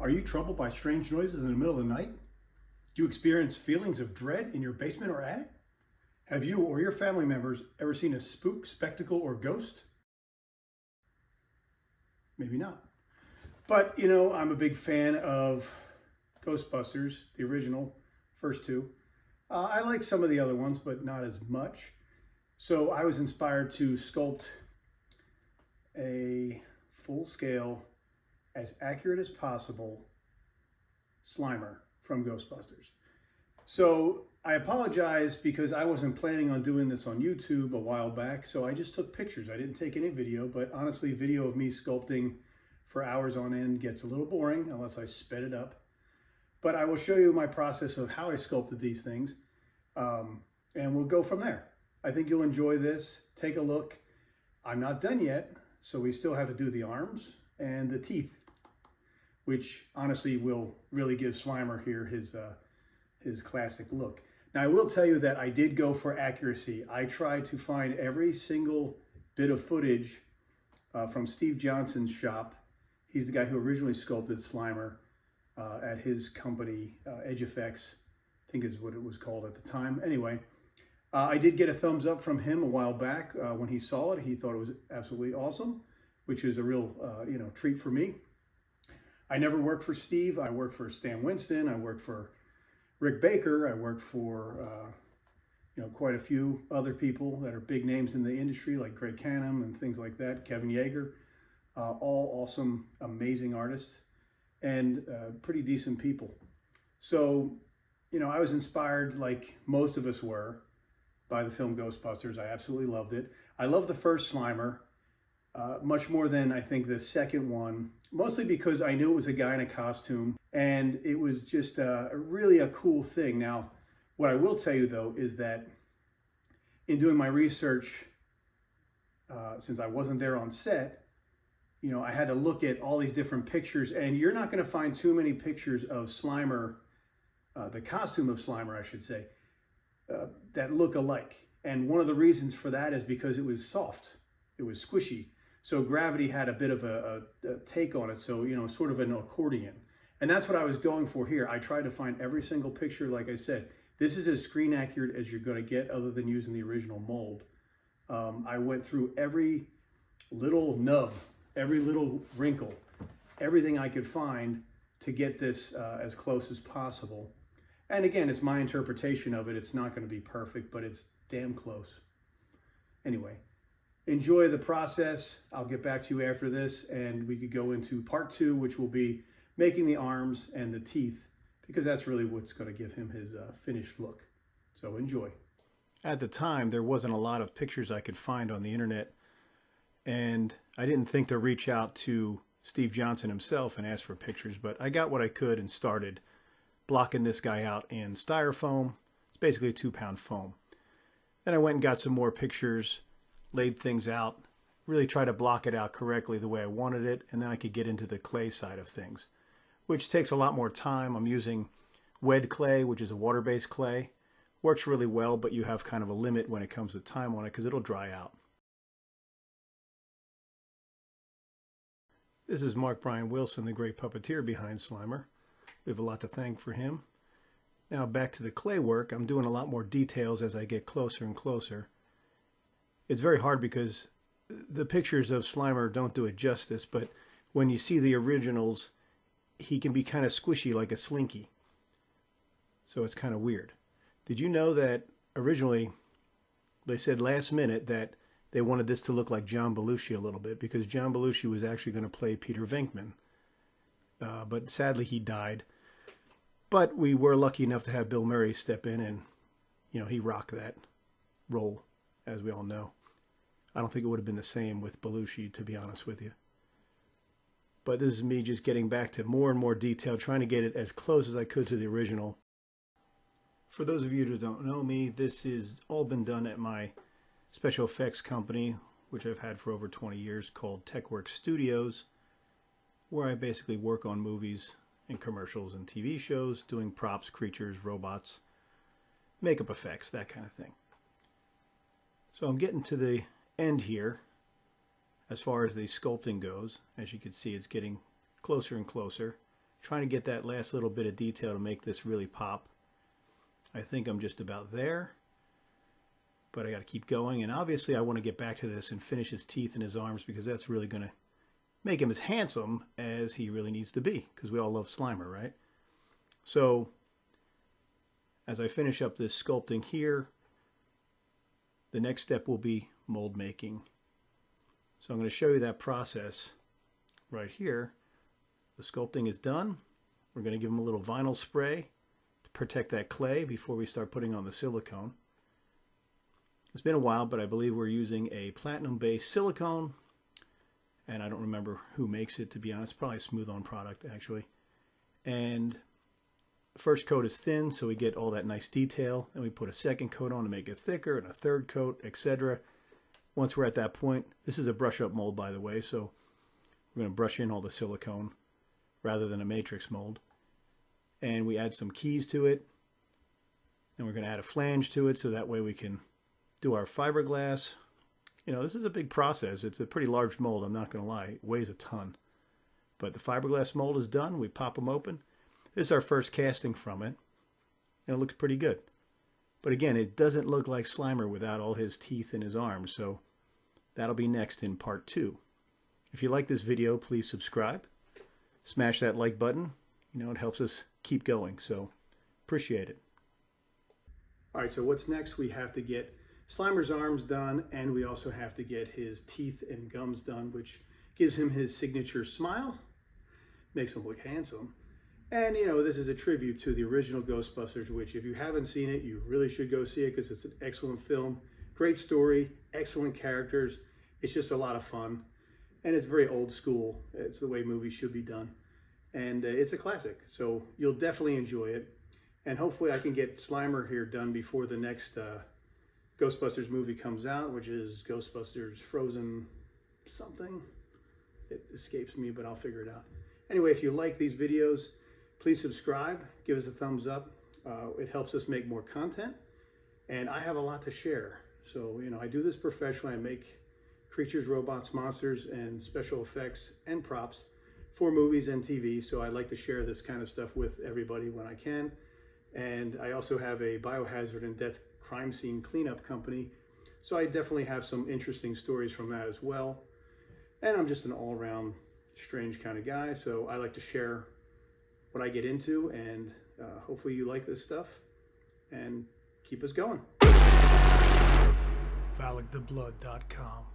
Are you troubled by strange noises in the middle of the night? Do you experience feelings of dread in your basement or attic? Have you or your family members ever seen a spook, spectacle, or ghost? Maybe not. But, you know, I'm a big fan of Ghostbusters, the original, first two. I like some of the other ones, but not as much. So I was inspired to sculpt a full-scale, as accurate as possible, Slimer from Ghostbusters. So I apologize because I wasn't planning on doing this on YouTube a while back, so I just took pictures. I didn't take any video, but honestly, video of me sculpting for hours on end gets a little boring unless I sped it up. But I will show you my process of how I sculpted these things, and we'll go from there. I think you'll enjoy this. Take a look. I'm not done yet, so we still have to do the arms and the teeth, which honestly will really give Slimer here his classic look. Now, I will tell you that I did go for accuracy. I tried to find every single bit of footage from Steve Johnson's shop. He's the guy who originally sculpted Slimer at his company, Edge Effects, I think is what it was called at the time. Anyway, I did get a thumbs up from him a while back. When he saw it, he thought it was absolutely awesome, which is a real treat for me. I never worked for Steve. I worked for Stan Winston. I worked for Rick Baker. I worked for quite a few other people that are big names in the industry, like Greg Canham and things like that. Kevin Yeager, all awesome, amazing artists and pretty decent people. So, you know, I was inspired, like most of us were, by the film Ghostbusters. I absolutely loved it. I love the first Slimer much more than I think the second one, mostly because I knew it was a guy in a costume and it was just really a cool thing. Now, what I will tell you though is that in doing my research, since I wasn't there on set, you know, I had to look at all these different pictures, and you're not going to find too many pictures of Slimer, the costume of Slimer, I should say, that look alike. And one of the reasons for that is because it was soft, it was squishy. So gravity had a bit of a take on it. So, you know, sort of an accordion. And that's what I was going for here. I tried to find every single picture. Like I said, this is as screen accurate as you're going to get other than using the original mold. I went through every little nub, every little wrinkle, everything I could find to get this as close as possible. And again, it's my interpretation of it. It's not going to be perfect, but it's damn close. Anyway, enjoy the process. I'll get back to you after this, and we could go into part 2, which will be making the arms and the teeth, because that's really what's going to give him his finished look. So enjoy. At the time, there wasn't a lot of pictures I could find on the internet, and I didn't think to reach out to Steve Johnson himself and ask for pictures, but I got what I could and started blocking this guy out in styrofoam. It's basically a 2-pound foam. Then I went and got some more pictures, laid things out, really tried to block it out correctly the way I wanted it, and then I could get into the clay side of things, which takes a lot more time. I'm using wed clay, which is a water-based clay. Works really well, but you have kind of a limit when it comes to time on it because it'll dry out. This is Mark Brian Wilson, the great puppeteer behind Slimer. We have a lot to thank for him. Now back to the clay work. I'm doing a lot more details as I get closer and closer. It's very hard because the pictures of Slimer don't do it justice, but when you see the originals, he can be kind of squishy like a Slinky. So it's kind of weird. Did you know that originally they said last minute that they wanted this to look like John Belushi a little bit because John Belushi was actually going to play Peter Venkman. But sadly he died. But we were lucky enough to have Bill Murray step in and, you know, he rocked that role, as we all know. I don't think it would have been the same with Belushi, to be honest with you. But this is me just getting back to more and more detail, trying to get it as close as I could to the original. For those of you who don't know me, this has all been done at my special effects company, which I've had for over 20 years, called TechWorks Studios, where I basically work on movies and commercials and TV shows, doing props, creatures, robots, makeup effects, that kind of thing. So I'm getting to the end here as far as the sculpting goes. As you can see, it's getting closer and closer. trying to get that last little bit of detail to make this really pop. I think I'm just about there, but I got to keep going. And obviously I want to get back to this and finish his teeth and his arms, because that's really going to make him as handsome as he really needs to be, because we all love Slimer, right? So as I finish up this sculpting here, the next step will be mold making. So I'm going to show you that process right here. The sculpting is done. We're going to give him a little vinyl spray to protect that clay before we start putting on the silicone. It's been a while, but I believe we're using a platinum-based silicone, and I don't remember who makes it, to be honest. Probably a Smooth-On product, actually. And the first coat is thin, so we get all that nice detail. Then we put a second coat on to make it thicker, and a third coat, etc. Once we're at that point, this is a brush-up mold, by the way, so we're going to brush in all the silicone rather than a matrix mold. And we add some keys to it. And we're going to add a flange to it, so that way we can do our fiberglass. You know, this is a big process. It's a pretty large mold, I'm not going to lie. It weighs a ton. But the fiberglass mold is done. We pop them open. This is our first casting from it. And it looks pretty good. But again, it doesn't look like Slimer without all his teeth and his arms. So that'll be next in part 2. If you like this video, please subscribe. Smash that like button. You know, it helps us keep going. So appreciate it. All right, so what's next? We have to get Slimer's arms done, and we also have to get his teeth and gums done, which gives him his signature smile, makes him look handsome. And, you know, this is a tribute to the original Ghostbusters, which if you haven't seen it, you really should go see it, because it's an excellent film. Great story, excellent characters. It's just a lot of fun. And it's very old school. It's the way movies should be done. And it's a classic, so you'll definitely enjoy it. And hopefully I can get Slimer here done before the next Ghostbusters movie comes out, which is Ghostbusters Frozen something. It escapes me, but I'll figure it out. Anyway, if you like these videos, please subscribe, give us a thumbs up. It helps us make more content, and I have a lot to share. So, you know, I do this professionally. I make creatures, robots, monsters, and special effects and props for movies and TV. So I like to share this kind of stuff with everybody when I can. And I also have a biohazard and death crime scene cleanup company. So I definitely have some interesting stories from that as well. And I'm just an all-around strange kind of guy. So I like to share what I get into, and hopefully you like this stuff and keep us going. ValicTheBlood.com